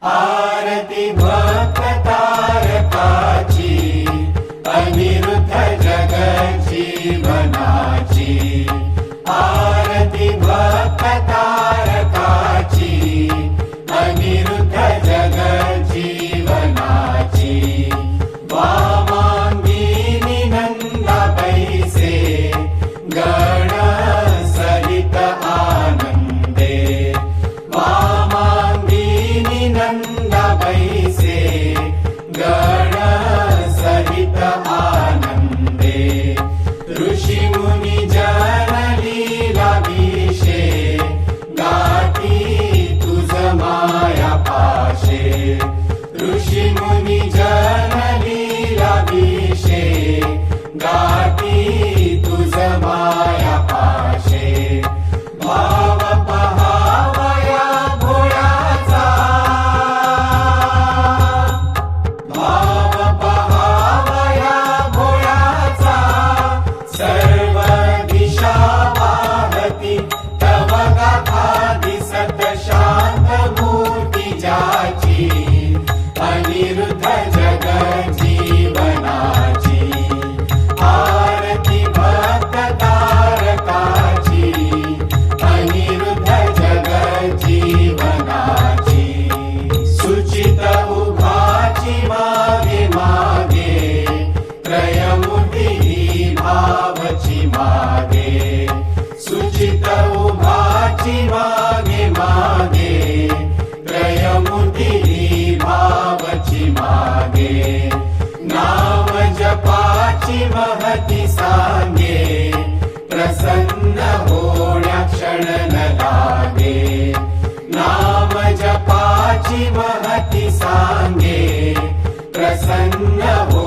आरती भक्त तारकाची अनिरुद्ध जगज्जीवनाची। आरती भक्त तारकाची अनिरुद्ध जगज्जीवनाची। वामांगिनी नंदा बैसे गण सहित आनंदे। वामांगिनी नंदा बैसे गण सहित आनंदे। ऋषी मुनी जन लीला विषे गाती तुझ माया पाशे। ऋषी मुनी जन लीला विषे गाती तुझ माया पाशे। भाव पहावया भोळ्याचा, भाव पहावया भोळ्याचा। सर्व दिशा वाहती तव गाथा दिसत शांत मूर्ती ज्याची। अनिरुद्ध जगज्जीवनाची। आरती भक्त तारकाची अनिरुद्ध जगज्जीवनाची। सुचित उभाची मागे मागे त्रयमुठी भावची मागे। सुचित उभाची मागे मागे त्रयमुठी भावची मागे। नाम जपाची महती सांगे प्रसन्न होण्या क्षण न लागे। नाम जपाची महती सांगे प्रसन्न हो